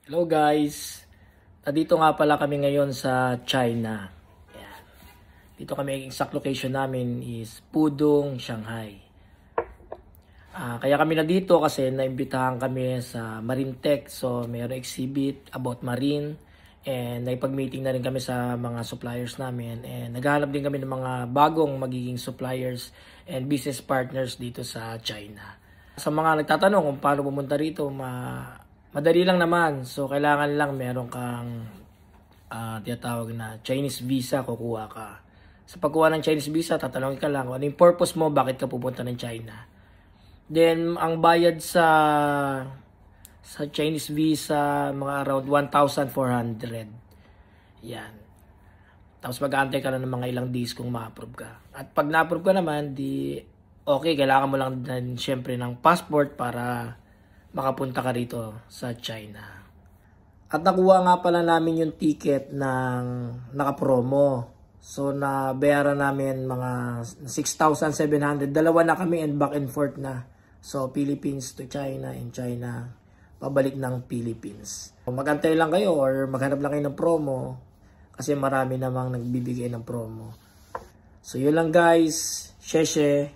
Hello guys! Dito nga pala kami ngayon sa China. Ayan. Dito kami, ang exact location namin is Pudong, Shanghai. Kaya kami na dito kasi naimbitahan kami sa Marine Tech. So mayroong exhibit about marine. And naipag-meeting na rin kami sa mga suppliers namin. And naghahanap din kami ng mga bagong magiging suppliers and business partners dito sa China. Sa mga nagtatanong kung paano pumunta rito, madali lang naman. So, kailangan lang meron kang tinatawag na Chinese visa, kukuha ka. Sa pagkuha ng Chinese visa, tatanungin ka lang ano yung purpose mo, bakit ka pupunta ng China. Then, ang bayad sa Chinese visa, mga around 1,400. Yan. Tapos mag-aantay ka na ng mga ilang days kung ma-approve ka. At pag na-approve ka naman, okay, kailangan mo lang din syempre ng passport para makapunta ka rito sa China. At nakuha nga pala namin yung ticket ng naka-promo. So nabayaran namin mga 6,700. Dalawa na kami and back and forth na. So Philippines to China and China pabalik ng Philippines. Magantay lang kayo or maghanap lang kayo ng promo kasi marami namang nagbibigay ng promo. So yun lang guys. Sheshe.